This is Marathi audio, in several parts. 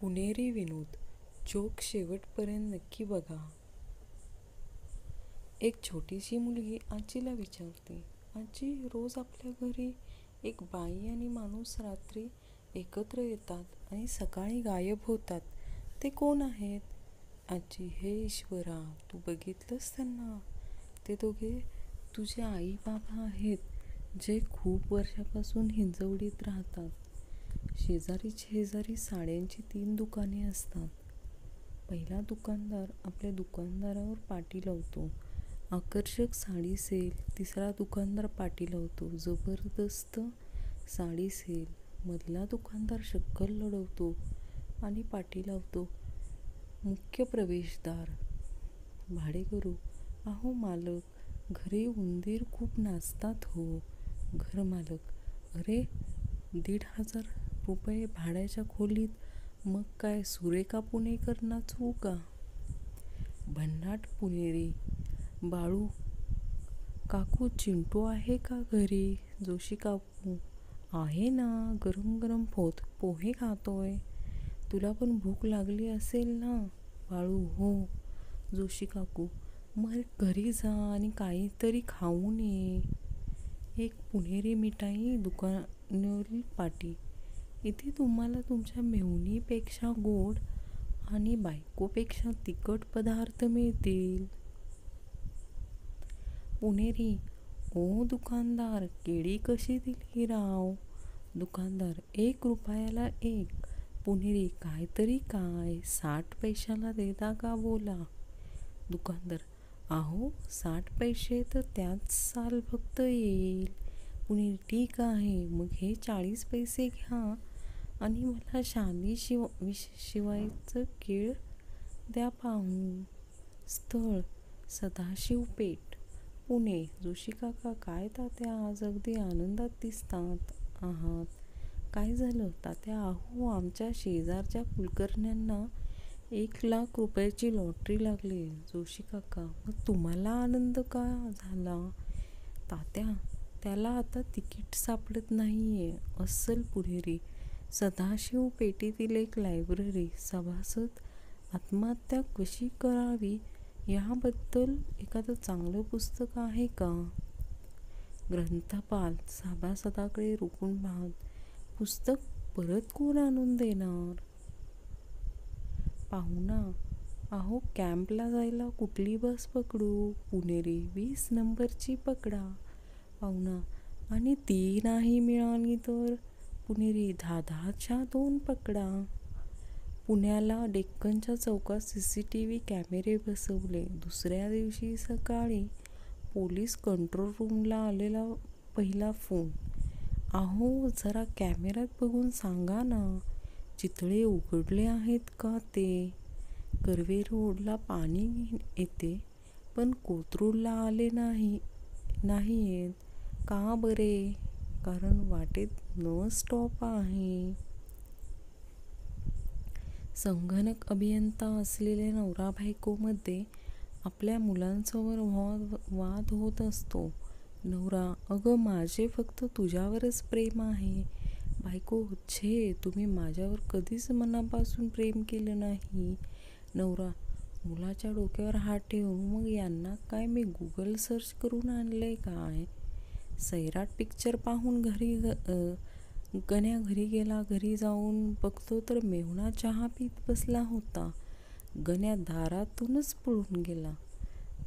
पुणेरी विनोद जोक शेवटपर्यंत नक्की बघा. एक छोटीशी मुलगी आजीला विचारते, आजी, रोज आपल्या घरी एक बाई आणि माणूस रात्री एकत्र येतात आणि सकाळी गायब होतात. ते कोण आहेत? आजी, हे ईश्वरा, तू बघितलंस त्यांना? ते दोघे तुझे आई बाबा आहेत, जे खूप वर्षापासून हिंजवडीत राहतात. शेजारी शेजारी साड्यांची 3 दुकाने असतात. पहिला दुकानदार आपल्या दुकानदारावर पाटी लावतो, आकर्षक साडी सेल. तिसरा दुकानदार पाटी लावतो, जबरदस्त साडी सेल. मधला दुकानदार शक्कल लढवतो आणि पाटी लावतो, मुख्य प्रवेशद्वार. भाडेकरू, अहो मालक, घरी उंदीर खूप नाचतात हो. घरमालक, अरे, 1,500 रुपये भाड्याच्या खोलीत, मग काय सुरेखा पुणेकर नाचवू का? भन्नाट पुणेरी, बाळू काकू, चिंटू आहे का घरी? जोशी काकू, आहे ना, गरम गरम पोहे खातोय. तुला पण भूक लागली असेल ना? बाळू, हो. जोशी काकू, मग घरी जा आणि काहीतरी खाऊन ये. एक पुणेरी मिठाई दुकानावरील पाटी, इथे तुम्हाला तुमच्या मेहुणीपेक्षा गोड आणि बायकोपेक्षा तिखट पदार्थ मिळतील. पुणेरी, ओ दुकानदार, केळी कशी दिली राव? दुकानदार, 1 रुपयाला 1. पुणेरी, काहीतरी काय, 60 पैशाला देता का बोला? दुकानदार, अहो 60 पैसे तर त्याच साल फक्त येईल. पुणेरी, ठीक आहे, मग हे 40 पैसे घ्या आणि मला शाली शिवायचं केळ द्या पाहून. स्थळ, सदाशिव पेठ, पुणे. जोशी काका, काय तात्या, आज अगदी आनंदात दिसतात आहात. काय झालं तात्या? अहो, आमच्या शेजारच्या कुलकर्ण्यांना 1,00,000 रुपयाची लॉटरी लागली. जोशी काका, मग तुम्हाला आनंद का झाला? तात्या, त्याला आता तिकीट सापडत नाहीये. अस्सल पुणेरी, सदाशिव पेठेतील एक लायब्ररी सभासद आत्महत्या कशी करावी याबद्दल एखादं चांगलं पुस्तक आहे का? ग्रंथपाल सभासदाकडे रोखून पाहत, पुस्तक परत कोण आणून देणार? पाहुणा, अहो, कॅम्पला जायला कुठली बस पकडू? पुणेरी, 20 नंबरची पकडा. पाहुणा, आणि ती नाही मिळाली तर? पुणेरी, 10-10च्या 2 पकडा. पुण्याला डेक्कनच्या चौकात CCTV कॅमेरे बसवले. दुसऱ्या दिवशी सकाळी पोलीस कंट्रोल रूमला आलेला पहिला फोन, अहो, जरा कॅमेऱ्यात बघून सांगा ना, चितळे उघडले आहेत का ते? कर्वे रोडला पाणी येते, पण कोथरूडला आले नाहीयेत का बरे? कारण वाटेत न स्टॉप आहे. संगणक अभियंता असलेल्या नवरा बायकोमध्ये आपल्या मुलांसमोर वाद होत असतो. नवरा, अगं, माझे फक्त तुझ्यावरच प्रेम आहे. बायको, छे, तुम्ही माझ्यावर कधीच मनापासून प्रेम केलं नाही. नवरा, मुलाच्या डोक्यावर हात ठेवून, मग यांना काय मी गुगल सर्च करून आणलंय काय? सैराट पिक्चर पाहून गण्या घरी गेला. घरी जाऊन बघतो तर मेहुणा चहा पीत बसला होता. गण्या दारातूनच पळून गेला.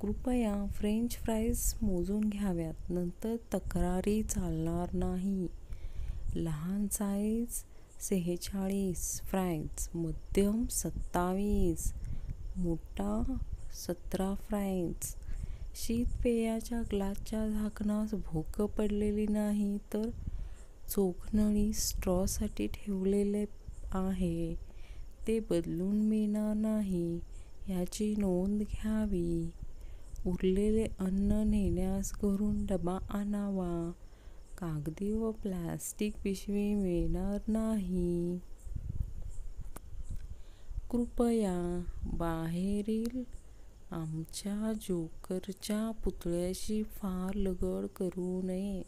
कृपया फ्रेंच फ्राईज मोजून घ्याव्यात, नंतर तक्रारी चालणार नाही. लहान साईज 46 फ्राईज, मध्यम 27, मोठा 17 फ्राईज. शीतपेयाच्या ग्लासच्या झाकणास भोकं पडलेली नाही, तर चोखनळी स्ट्रॉसाठी ठेवलेले आहे. ते बदलून मिळणार नाही याची नोंद घ्यावी. उरलेले अन्न नेण्यास घरून डबा आणावा. कागदी व प्लॅस्टिक पिशवी मिळणार नाही. कृपया बाहेरील आमच्या जोकरच्या पुतळ्याशी फार लगड करू नये.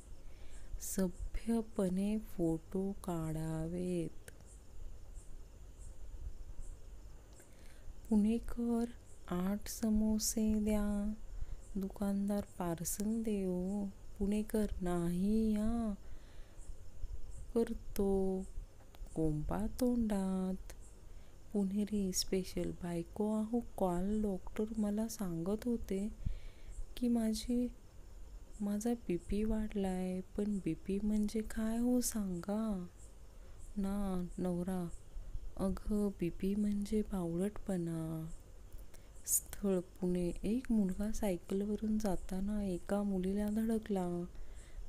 सभ्यपणे फोटो काढावेत. पुणेकर 8 समोसे द्या. दुकानदार पार्सल देऊ. पुणेकर नाही या करतो कोंबा तोंडात. पुणेरी स्पेशल बायको आहो काल डॉक्टर मला सांगत होते की माझा BP वाढलाय. पण BP म्हणजे काय हो सांगा ना. नवरा अगं BP म्हणजे बावळटपणा. स्थळ पुणे. एक मुलगा सायकलवरून जाताना एका मुलीला धडकला.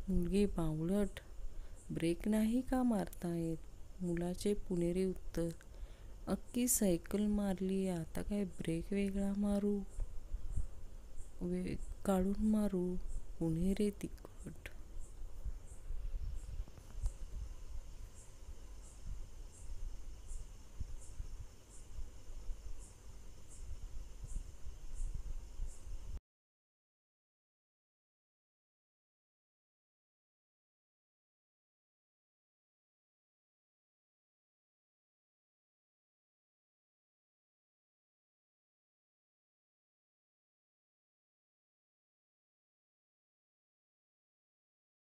मुलगी बावळट. ब्रेक नाही का मारता येत. मुलाचे पुणेरी उत्तर अख्खी सायकल मारली आता काय ब्रेक वेगळा काढून मारू. पुणेरी तिखट.